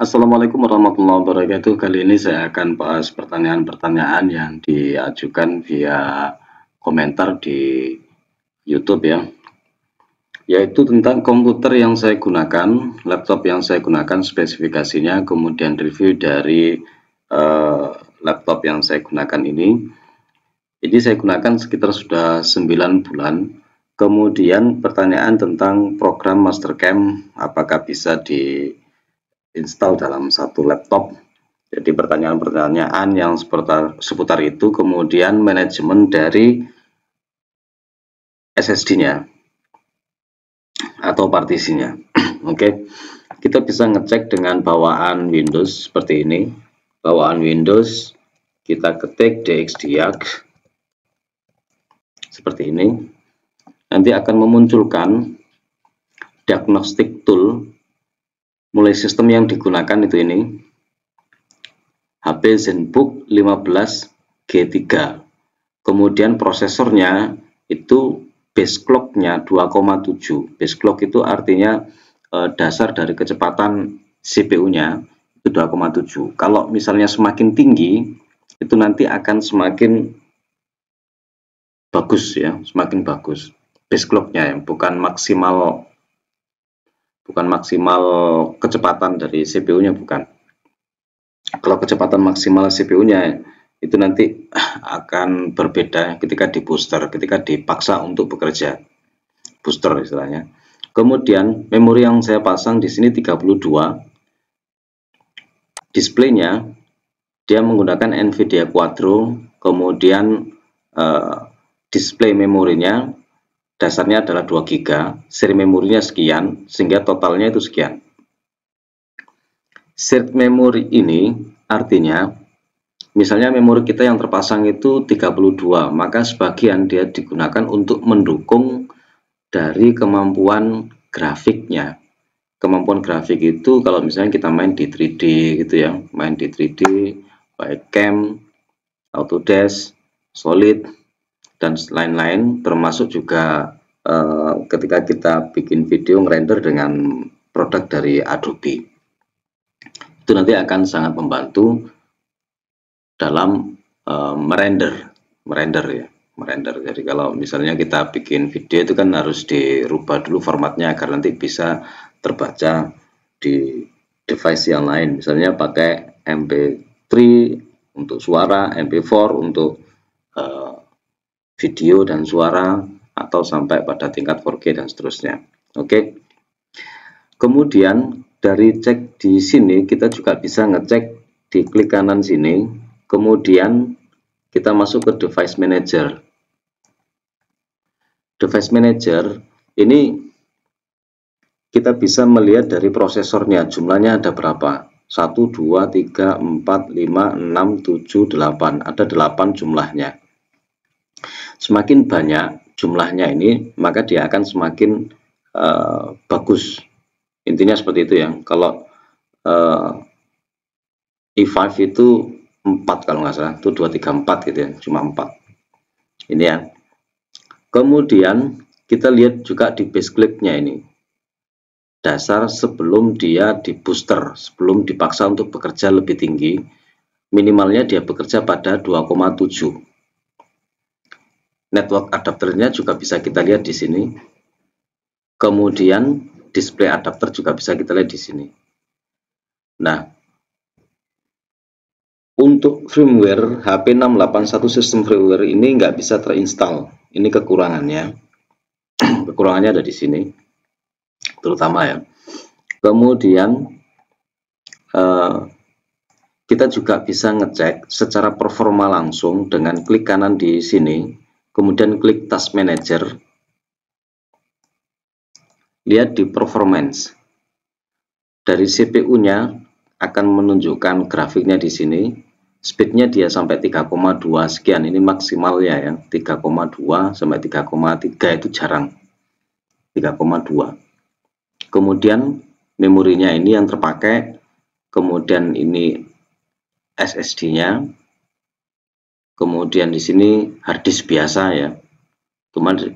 Assalamualaikum warahmatullahi wabarakatuh. Kali ini saya akan bahas pertanyaan-pertanyaan yang diajukan via komentar di YouTube ya, yaitu tentang komputer yang saya gunakan, laptop yang saya gunakan, spesifikasinya, kemudian review dari laptop yang saya gunakan ini. Jadi saya gunakan sekitar sudah 9 bulan. Kemudian pertanyaan tentang program Mastercam, apakah bisa install dalam satu laptop. Jadi pertanyaan-pertanyaan yang seputar itu, kemudian manajemen dari SSD-nya atau partisinya. Oke, kita bisa ngecek dengan bawaan Windows seperti ini. Bawaan Windows kita ketik dxdiag seperti ini. Nanti akan memunculkan diagnostic tool. Mulai sistem yang digunakan itu ini HP ZenBook 15G3. Kemudian prosesornya itu base clock-nya 2,7. Base clock itu artinya dasar dari kecepatan CPU-nya itu 2,7. Kalau misalnya semakin tinggi itu nanti akan semakin bagus ya, semakin bagus base clock-nya ya, bukan maksimal kecepatan dari CPU-nya, bukan. Kalau kecepatan maksimal CPU-nya itu nanti akan berbeda ketika di booster, ketika dipaksa untuk bekerja. Booster istilahnya. Kemudian memori yang saya pasang di sini 32. Displaynya dia menggunakan Nvidia Quadro, kemudian display memorinya dasarnya adalah 2 GB, seri memorinya sekian, sehingga totalnya itu sekian. Shared memory ini artinya, misalnya memori kita yang terpasang itu 32, maka sebagian dia digunakan untuk mendukung dari kemampuan grafiknya. Kemampuan grafik itu kalau misalnya kita main di 3D gitu ya, main di 3D, baik Cam, Autodesk, Solid, dan lain-lain, termasuk juga ketika kita bikin video ngerender dengan produk dari Adobe, itu nanti akan sangat membantu dalam merender ya, merender. Jadi kalau misalnya kita bikin video itu kan harus dirubah dulu formatnya agar nanti bisa terbaca di device yang lain, misalnya pakai MP3 untuk suara, MP4 untuk video dan suara, atau sampai pada tingkat 4K dan seterusnya. Oke. Kemudian dari cek di sini kita juga bisa ngecek di klik kanan sini, kemudian kita masuk ke device manager. Device manager ini kita bisa melihat dari prosesornya, jumlahnya ada berapa? 1, 2, 3, 4, 5, 6, 7, 8. Ada 8 jumlahnya. Semakin banyak jumlahnya ini, maka dia akan semakin bagus. Intinya seperti itu ya. Kalau i5 itu 4 kalau nggak salah, itu 2, 3, 4 gitu ya, cuma 4. Ini ya. Kemudian kita lihat juga di base clock-nya ini. Dasar sebelum dia di booster, sebelum dipaksa untuk bekerja lebih tinggi, minimalnya dia bekerja pada 2,7. Network adapternya juga bisa kita lihat di sini. Kemudian display adapter juga bisa kita lihat di sini. Nah, untuk firmware HP 681 sistem firmware ini nggak bisa terinstall. Ini kekurangannya. Kekurangannya ada di sini, terutama ya. Kemudian kita juga bisa ngecek secara performa langsung dengan klik kanan di sini, kemudian klik task manager. Lihat di performance. Dari CPU-nya akan menunjukkan grafiknya di sini. Speednya dia sampai 3,2 sekian, ini maksimalnya ya. 3,2 sampai 3,3 itu jarang. 3,2. Kemudian memorinya ini yang terpakai, kemudian ini SSD-nya, kemudian di sini harddisk biasa ya.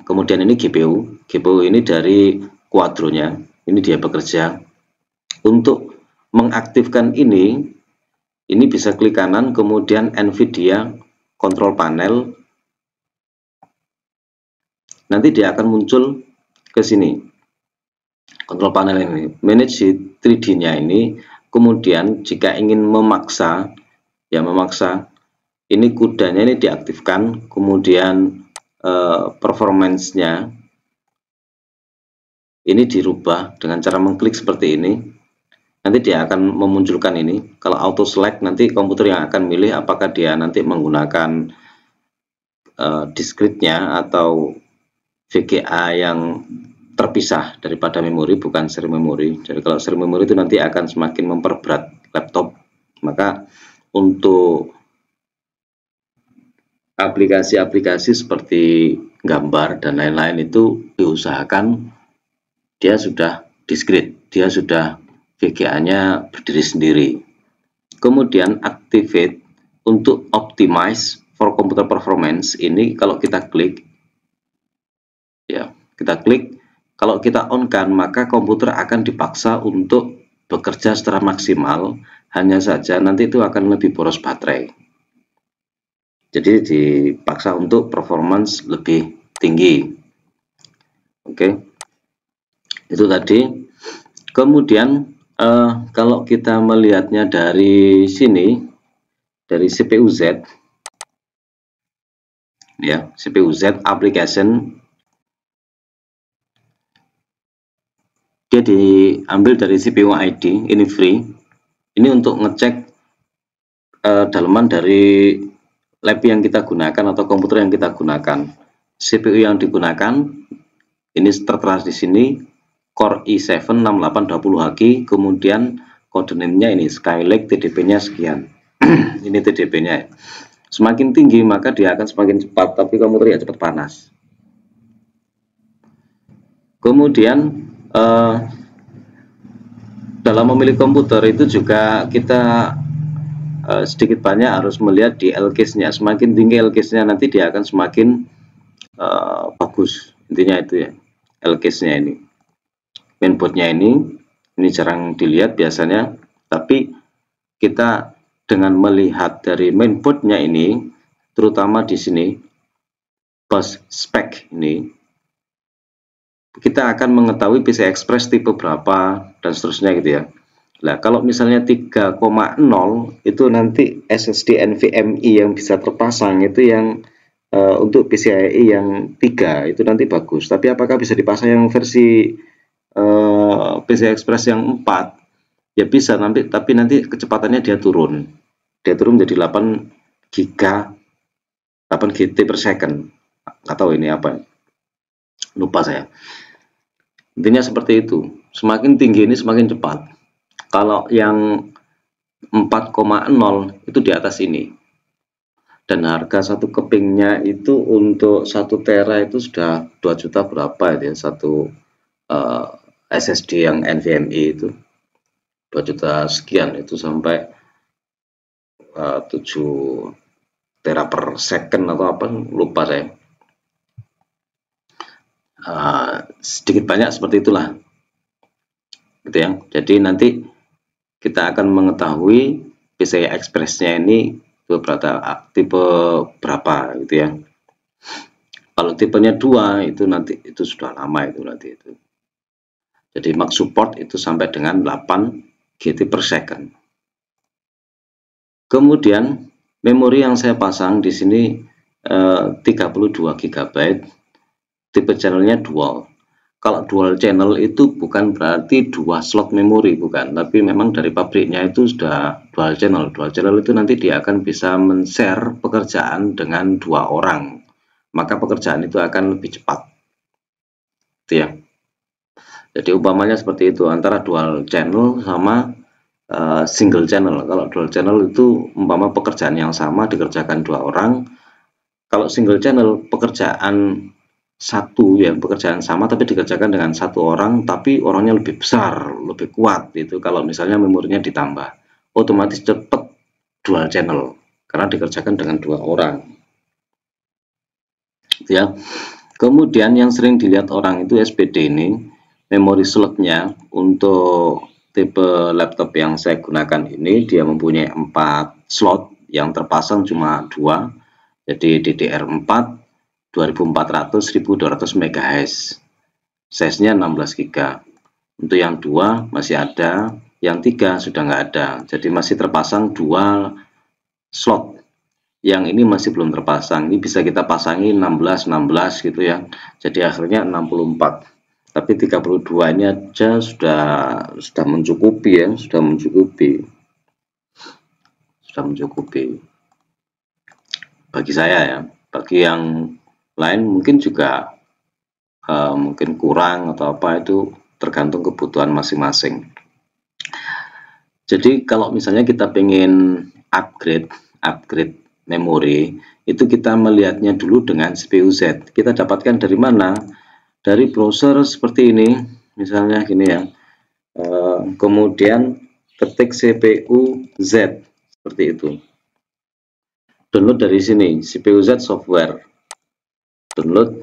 Kemudian ini GPU ini dari Quadro-nya, ini dia bekerja. Untuk mengaktifkan ini bisa klik kanan, kemudian NVIDIA control panel, nanti dia akan muncul ke sini control panel ini, manage 3D-nya ini. Kemudian jika ingin memaksa, ini kudanya ini diaktifkan, kemudian performance-nya ini dirubah dengan cara mengklik seperti ini. Nanti dia akan memunculkan ini. Kalau auto select, nanti komputer yang akan milih apakah dia nanti menggunakan discrete-nya atau VGA yang terpisah daripada memori, bukan seri memori. Jadi kalau seri memori itu nanti akan semakin memperberat laptop. Maka untuk aplikasi-aplikasi seperti gambar dan lain-lain itu diusahakan dia sudah discrete, dia sudah VGA-nya berdiri sendiri. Kemudian activate untuk optimize for computer performance, ini kalau kita klik, ya kita klik, kalau kita on kan maka komputer akan dipaksa untuk bekerja secara maksimal, hanya saja nanti itu akan lebih boros baterai. Jadi dipaksa untuk performance lebih tinggi. Oke, itu tadi. Kemudian kalau kita melihatnya dari sini, dari CPU Z, ya CPU Z application, dia diambil dari CPU ID, ini free. Ini untuk ngecek dalaman dari lab yang kita gunakan atau komputer yang kita gunakan. CPU yang digunakan ini tertera di sini, Core i7 6820H, kemudian kode name-nya ini Skylake, TDP-nya sekian. Ini TDP-nya. Semakin tinggi maka dia akan semakin cepat, tapi komputer ya cepat panas. Kemudian dalam memilih komputer itu juga kita sedikit banyak harus melihat di L-case-nya. Semakin tinggi L-case-nya nanti dia akan semakin bagus. Intinya itu ya, L-case-nya ini. Mainboard-nya ini jarang dilihat biasanya, tapi kita dengan melihat dari mainboard-nya ini, terutama di sini bus spec ini, kita akan mengetahui PCI Express tipe berapa dan seterusnya gitu ya. Nah, kalau misalnya 3,0 itu nanti SSD NVMe yang bisa terpasang itu yang untuk PCIe yang 3 itu nanti bagus. Tapi apakah bisa dipasang yang versi PCI Express yang 4? Ya bisa, tapi nanti kecepatannya dia turun. Dia turun menjadi 8 GT per second. Nggak tahu ini apa. Lupa saya. Intinya seperti itu. Semakin tinggi ini semakin cepat. Kalau yang 4,0 itu di atas ini. Dan harga satu kepingnya itu untuk 1 tera itu sudah 2 juta berapa ya, satu SSD yang NVMe itu 2 juta sekian, itu sampai 7 tera per second atau apa, lupa saya. Sedikit banyak seperti itulah gitu ya. Jadi nanti kita akan mengetahui PCI Express-nya ini tipe berapa gitu ya. Kalau tipenya 2 itu nanti itu sudah lama itu nanti itu. Jadi max support itu sampai dengan 8 GT per second. Kemudian memori yang saya pasang di sini 32 GB, tipe channelnya dual. Kalau dual channel itu bukan berarti 2 slot memori, bukan, tapi memang dari pabriknya itu sudah dual channel. Dual channel itu nanti dia akan bisa men-share pekerjaan dengan 2 orang, maka pekerjaan itu akan lebih cepat gitu ya. Jadi umpamanya seperti itu, antara dual channel sama single channel. Kalau dual channel itu umpama pekerjaan yang sama dikerjakan 2 orang. Kalau single channel pekerjaan pekerjaan sama tapi dikerjakan dengan 1 orang, tapi orangnya lebih besar, lebih kuat. Itu kalau misalnya memorinya ditambah, otomatis cepat dual channel karena dikerjakan dengan 2 orang ya. Kemudian yang sering dilihat orang itu SPD ini, memori slotnya untuk tipe laptop yang saya gunakan ini dia mempunyai 4 slot, yang terpasang cuma 2, jadi DDR4 2400 1200 MHz, size-nya 16 GB. Untuk yang 2 masih ada, yang 3 sudah nggak ada, jadi masih terpasang 2 slot. Yang ini masih belum terpasang, ini bisa kita pasangi 16 gitu ya, jadi akhirnya 64. Tapi 32 ini aja sudah mencukupi ya, sudah mencukupi bagi saya ya. Bagi yang lain mungkin juga mungkin kurang atau apa, itu tergantung kebutuhan masing-masing. Jadi kalau misalnya kita pengen upgrade memori, itu kita melihatnya dulu dengan CPU Z. Kita dapatkan dari mana? Dari browser seperti ini, misalnya gini ya. Kemudian ketik CPU Z seperti itu. Download dari sini, CPU Z software. Download.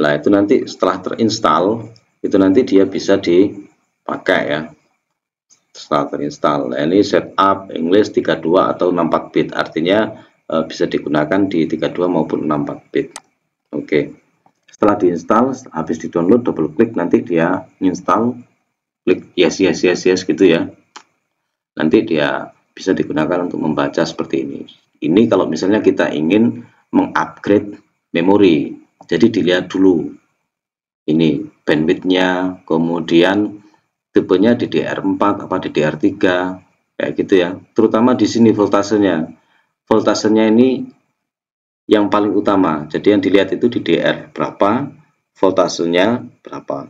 Nah, itu nanti setelah terinstall, itu nanti dia bisa dipakai ya. Setelah terinstall. Nah, ini setup English 32 atau 64 bit, artinya bisa digunakan di 32 maupun 64 bit. Oke. Setelah diinstal, habis di-download, double klik, nanti dia install, klik yes gitu ya. Nanti dia bisa digunakan untuk membaca seperti ini. Ini kalau misalnya kita ingin mengupgrade memori. Jadi dilihat dulu ini bandwidth-nya, kemudian tipenya DDR4 apa DDR3 kayak gitu ya. Terutama di sini voltasenya. Voltasenya ini yang paling utama. Jadi yang dilihat itu DDR berapa, voltasenya berapa.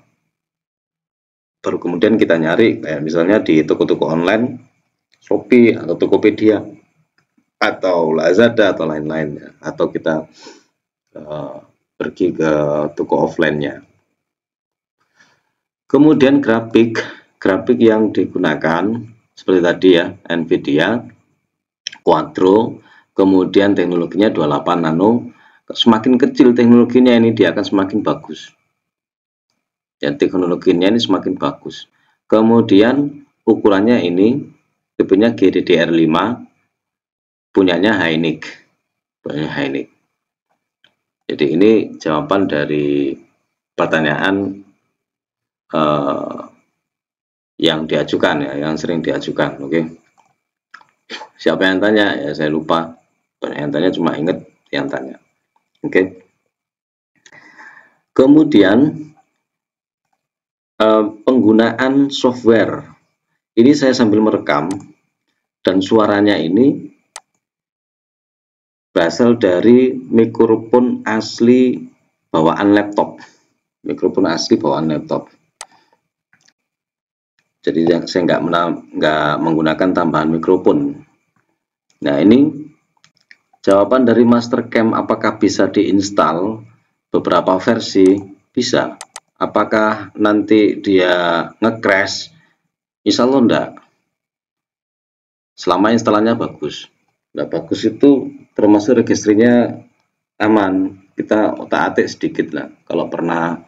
Baru kemudian kita nyari kayak misalnya di toko-toko online, Shopee atau Tokopedia atau Lazada atau lain-lain, atau kita pergi ke toko offline-nya. Kemudian grafik yang digunakan seperti tadi ya, Nvidia Quadro, kemudian teknologinya 28 nano. Semakin kecil teknologinya ini dia akan semakin bagus. Dan teknologinya ini semakin bagus. Kemudian ukurannya ini tipenya GDDR5, punyanya Hynix. Jadi ini jawaban dari pertanyaan yang diajukan ya, yang sering diajukan. Oke. Siapa yang tanya? Ya saya lupa. Yang tanya cuma ingat yang tanya. Oke. Kemudian penggunaan software. Ini saya sambil merekam dan suaranya ini berasal dari mikrofon asli bawaan laptop. Jadi saya nggak menggunakan tambahan mikrofon. Nah, ini jawaban dari Mastercam, apakah bisa diinstal beberapa versi? Bisa. Apakah nanti dia nge-crash? Insya Allah enggak. Selama instalannya bagus. Nggak bagus itu termasuk registrinya aman. Kita otak-atik sedikit lah. Kalau pernah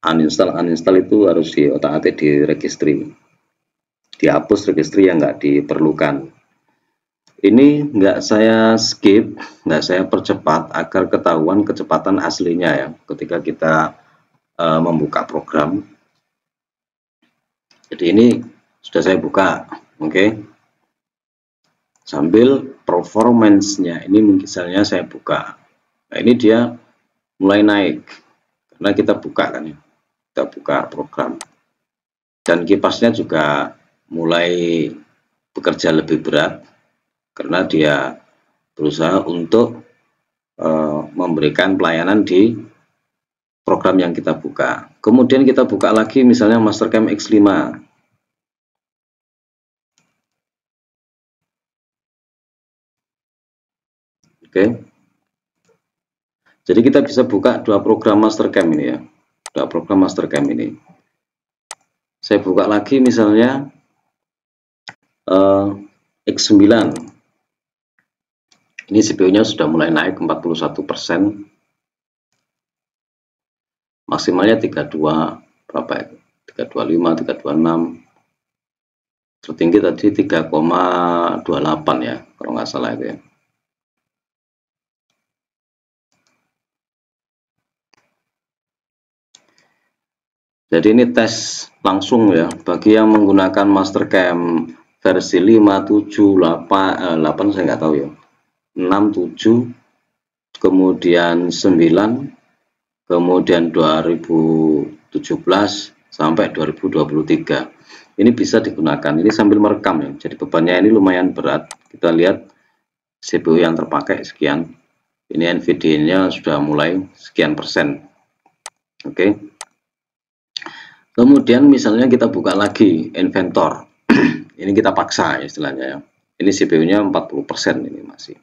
uninstall itu harus di otak-atik di registry. Dihapus registry yang nggak diperlukan. Ini nggak saya skip, nggak saya percepat agar ketahuan kecepatan aslinya ya ketika kita membuka program. Jadi ini sudah saya buka, oke. Sambil performance-nya ini misalnya saya buka. Nah, ini dia mulai naik karena kita buka kan ya. Kita buka program. Dan kipasnya juga mulai bekerja lebih berat karena dia berusaha untuk memberikan pelayanan di program yang kita buka. Kemudian kita buka lagi misalnya Mastercam X5. Oke. Jadi kita bisa buka dua program Mastercam ini ya. Dua program Mastercam ini. Saya buka lagi misalnya X9. Ini CPU-nya sudah mulai naik 41%. Maksimalnya 32 berapa ya? 325, 326. tertinggi tadi 3,28 ya kalau nggak salah itu ya. Jadi ini tes langsung ya bagi yang menggunakan Mastercam versi 5, 7, 8 saya nggak tahu ya, 6, 7, kemudian 9, kemudian 2017 sampai 2023. Ini bisa digunakan, ini sambil merekam ya, jadi bebannya ini lumayan berat. Kita lihat CPU yang terpakai sekian, ini NVIDIA-nya sudah mulai sekian persen. Oke. Kemudian misalnya kita buka lagi Inventor. Ini kita paksa istilahnya ya. Ini CPU-nya 40% ini masih.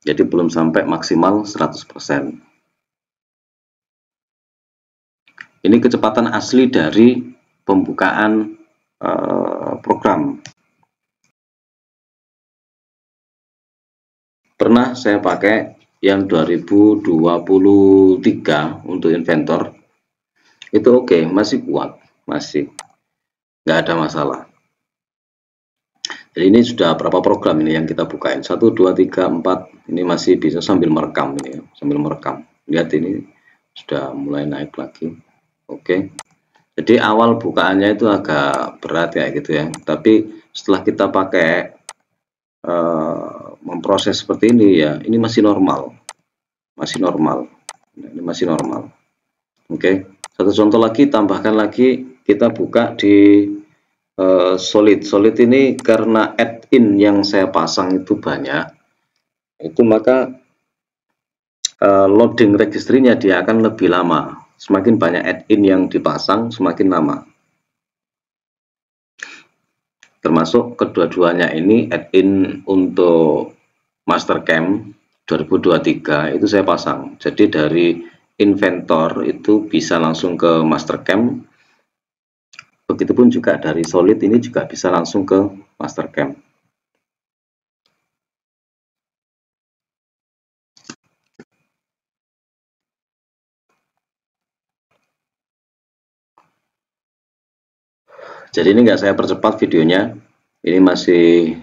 Jadi belum sampai maksimal 100%. Ini kecepatan asli dari pembukaan program. Pernah saya pakai yang 2023 untuk Inventor. Itu oke, masih kuat, masih nggak ada masalah. Jadi ini sudah berapa program ini yang kita bukain, 1, 2, 3, 4, ini masih bisa sambil merekam ini ya, sambil merekam. Lihat ini sudah mulai naik lagi. Oke. Jadi awal bukaannya itu agak berat ya gitu ya, tapi setelah kita pakai memproses seperti ini ya, ini masih normal, ini masih normal. Oke. Satu contoh lagi, tambahkan lagi, kita buka di Solid ini karena add-in yang saya pasang itu banyak, itu maka loading registrinya dia akan lebih lama. Semakin banyak add-in yang dipasang, semakin lama. Termasuk kedua-duanya ini add-in untuk Mastercam 2023 itu saya pasang. Jadi dari Inventor itu bisa langsung ke Mastercam. Begitupun juga dari Solid ini juga bisa langsung ke Mastercam. Jadi ini nggak saya percepat videonya. Ini masih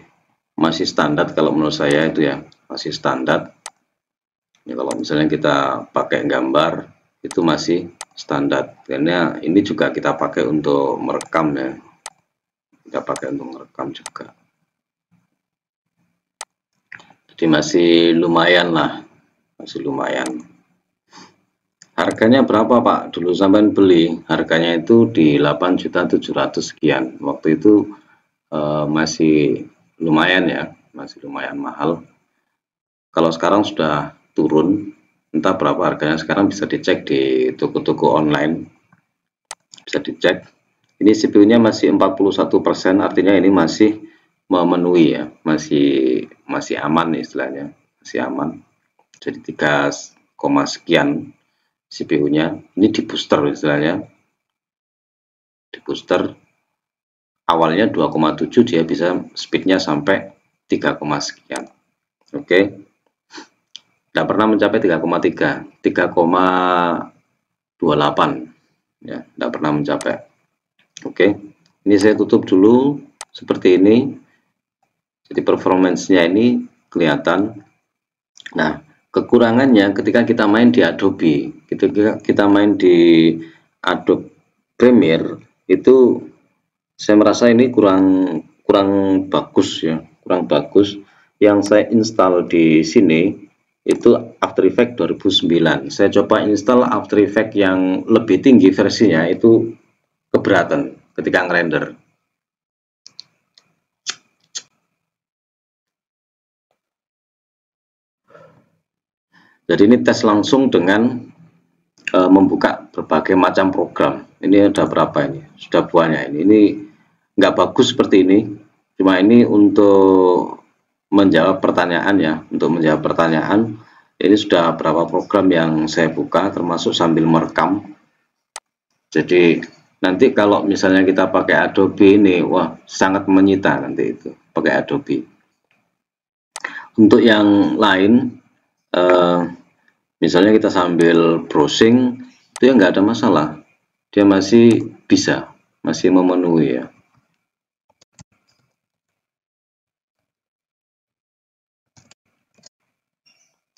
standar kalau menurut saya itu ya, masih standar. Ya, kalau misalnya kita pakai gambar itu masih standar, karena ini juga kita pakai untuk merekam ya, kita pakai untuk merekam juga. Jadi masih lumayan lah, masih lumayan. Harganya berapa Pak? Dulu sampai beli harganya itu di 8.700.000 sekian. Waktu itu masih lumayan ya, masih lumayan mahal. Kalau sekarang sudah turun, entah berapa harganya sekarang, bisa dicek di toko-toko online, bisa dicek. Ini CPU-nya masih 41%, artinya ini masih memenuhi ya, masih aman istilahnya, masih aman. Jadi 3, sekian CPU-nya. Ini di booster istilahnya, di booster awalnya 2,7, dia bisa speednya sampai 3, sekian. Oke. Tidak pernah mencapai 3,3, 3,28 ya, tidak pernah mencapai. Oke, ini saya tutup dulu seperti ini. Jadi performance-nya ini kelihatan. Nah, kekurangannya ketika kita main di Adobe, kita main di Adobe Premiere itu saya merasa ini kurang bagus ya, kurang bagus. Yang saya install di sini itu After Effects 2009. Saya coba install After Effects yang lebih tinggi versinya, itu keberatan ketika ngerender. Jadi ini tes langsung dengan membuka berbagai macam program. Ini ada berapa ini? Sudah banyak ini. Ini nggak bagus seperti ini. Cuma ini untuk menjawab pertanyaan ya, untuk menjawab pertanyaan. Ini sudah berapa program yang saya buka, termasuk sambil merekam. Jadi nanti kalau misalnya kita pakai Adobe ini, wah sangat menyita nanti itu pakai Adobe. Untuk yang lain, misalnya kita sambil browsing, itu ya nggak ada masalah, dia masih bisa, masih memenuhi ya.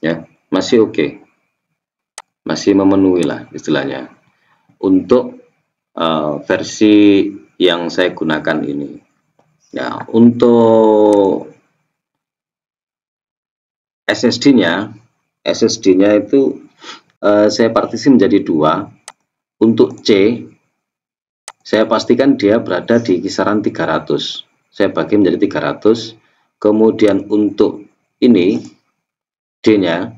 ya, masih oke, masih memenuhi lah istilahnya untuk versi yang saya gunakan ini. Ya, untuk SSD-nya itu saya partisi menjadi 2. Untuk C, saya pastikan dia berada di kisaran 300. Saya bagi menjadi 300. Kemudian untuk ini D-nya,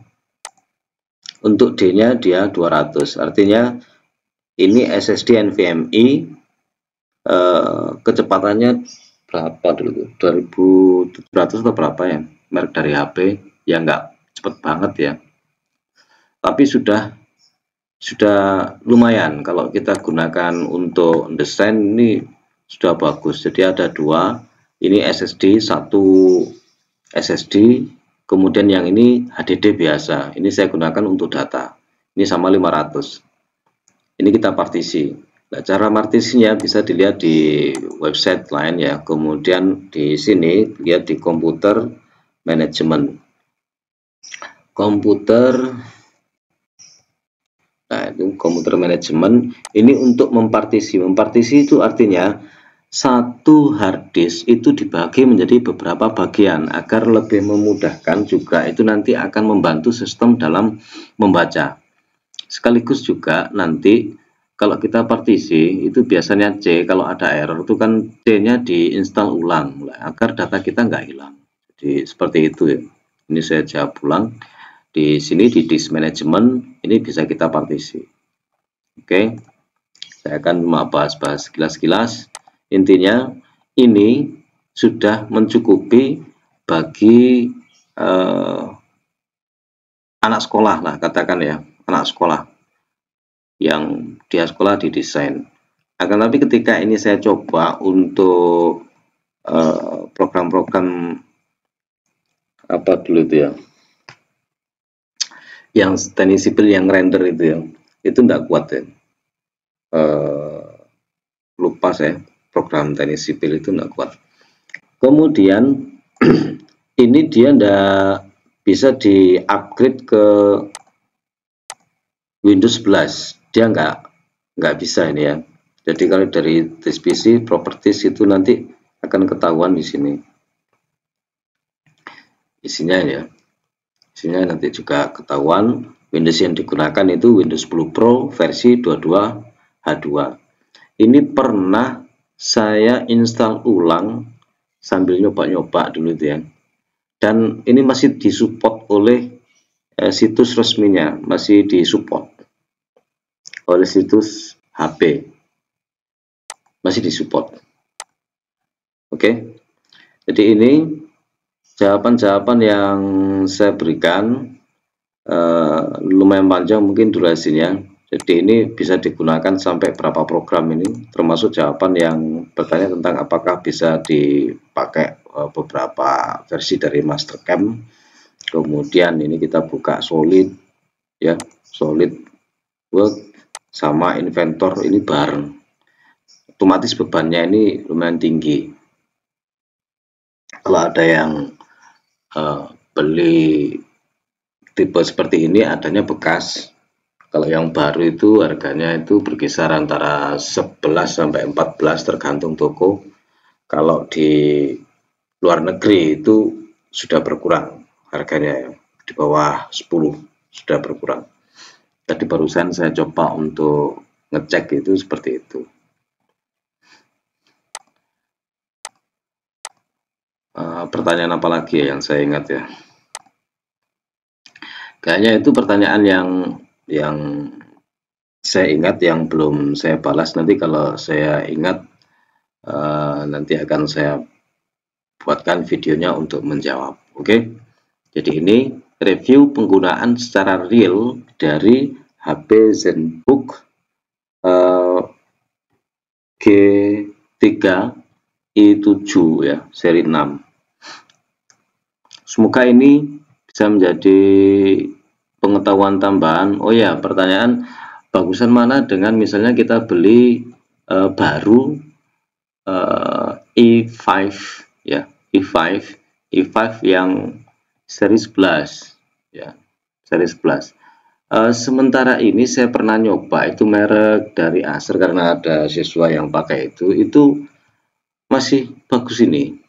untuk D-nya dia 200. Artinya ini SSD NVMe kecepatannya berapa dulu? 2700 atau berapa ya? Merek dari HP ya, nggak cepet banget ya. Tapi sudah lumayan kalau kita gunakan untuk desain, ini sudah bagus. Jadi ada 2, ini SSD, satu SSD, kemudian yang ini HDD biasa. Ini saya gunakan untuk data. Ini sama 500. Ini kita partisi. Nah, cara partisinya bisa dilihat di website lain ya. Kemudian di sini lihat di komputer manajemen. Nah, itu komputer manajemen. Ini untuk mempartisi. Mempartisi itu artinya satu hard disk itu dibagi menjadi beberapa bagian agar lebih memudahkan, juga itu nanti akan membantu sistem dalam membaca. Sekaligus juga nanti kalau kita partisi itu biasanya C, kalau ada error itu kan C-nya diinstal ulang agar data kita nggak hilang. Jadi seperti itu ya. Ini saya jawab ulang. Di sini di disk management ini bisa kita partisi. Oke, saya akan bahas-bahas sekilas-sekilas. Intinya ini sudah mencukupi bagi anak sekolah lah, katakan ya, anak sekolah yang dia sekolah di desain. Akan tapi ketika ini saya coba untuk program-program apa dulu itu ya, yang teknik sipil yang render itu ya, itu enggak kuat ya. Lupa saya, program teknik sipil itu enggak kuat. Kemudian ini dia enggak bisa di-upgrade ke Windows 11, dia nggak bisa ini ya. Jadi kalau dari disk PC properties itu nanti akan ketahuan di sini isinya ya. Isinya nanti juga ketahuan. Windows yang digunakan itu Windows 10 Pro versi 22H2. Ini pernah saya install ulang sambil nyoba-nyoba dulu itu ya. Dan ini masih disupport oleh situs resminya, masih disupport oleh situs HP, masih disupport. Oke, jadi ini jawaban-jawaban yang saya berikan lumayan panjang mungkin durasinya. Jadi ini bisa digunakan sampai berapa program ini, termasuk jawaban yang bertanya tentang apakah bisa dipakai beberapa versi dari Mastercam. Kemudian ini kita buka Solid ya, Solid Work sama Inventor ini bareng. Otomatis bebannya ini lumayan tinggi. Kalau ada yang beli tipe seperti ini adanya bekas. Kalau yang baru itu harganya itu berkisar antara 11 sampai 14 tergantung toko. Kalau di luar negeri itu sudah berkurang harganya, di bawah 10 sudah berkurang. Tadi barusan saya coba untuk ngecek itu seperti itu. Pertanyaan apa lagi ya yang saya ingat ya? Kayaknya itu pertanyaan yang saya ingat yang belum saya balas. Nanti kalau saya ingat nanti akan saya buatkan videonya untuk menjawab. Oke, jadi ini review penggunaan secara real dari HP ZenBook G3 i7 ya, seri 6. Semoga ini bisa menjadi pengetahuan tambahan. Oh ya, pertanyaan bagusan mana dengan misalnya kita beli baru i5 ya, i5 yang seri 11 ya. seri 11. Sementara ini saya pernah nyoba itu merek dari Acer karena ada siswa yang pakai itu masih bagus ini.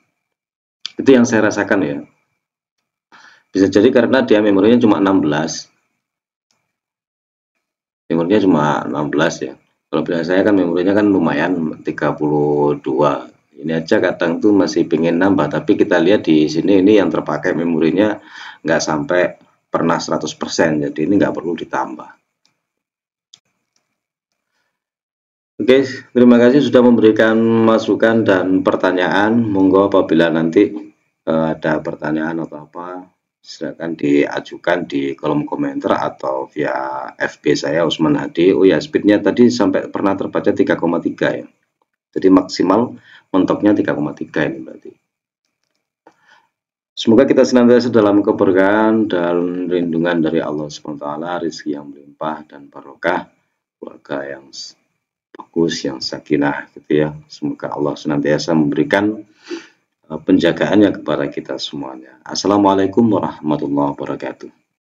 Itu yang saya rasakan ya. Bisa jadi karena dia memorinya cuma 16. Memorinya cuma 16 ya. Kalau biasanya kan memorinya kan lumayan 32. Ini aja kadang tuh masih pengen nambah, tapi kita lihat di sini ini yang terpakai memorinya nggak sampai pernah 100%, jadi ini nggak perlu ditambah. Oke, terima kasih sudah memberikan masukan dan pertanyaan. Monggo apabila nanti ada pertanyaan atau apa, silakan diajukan di kolom komentar atau via FB saya Usman Hadi. Oh ya, speednya tadi sampai pernah terbaca 3,3 ya. Jadi maksimal mentoknya 3,3 ini berarti. Semoga kita senantiasa dalam keberkahan dan lindungan dari Allah SWT, rezeki yang melimpah dan barokah, keluarga yang bagus, yang sakinah gitu ya. Semoga Allah senantiasa memberikan penjagaannya kepada kita semuanya. Assalamualaikum warahmatullahi wabarakatuh.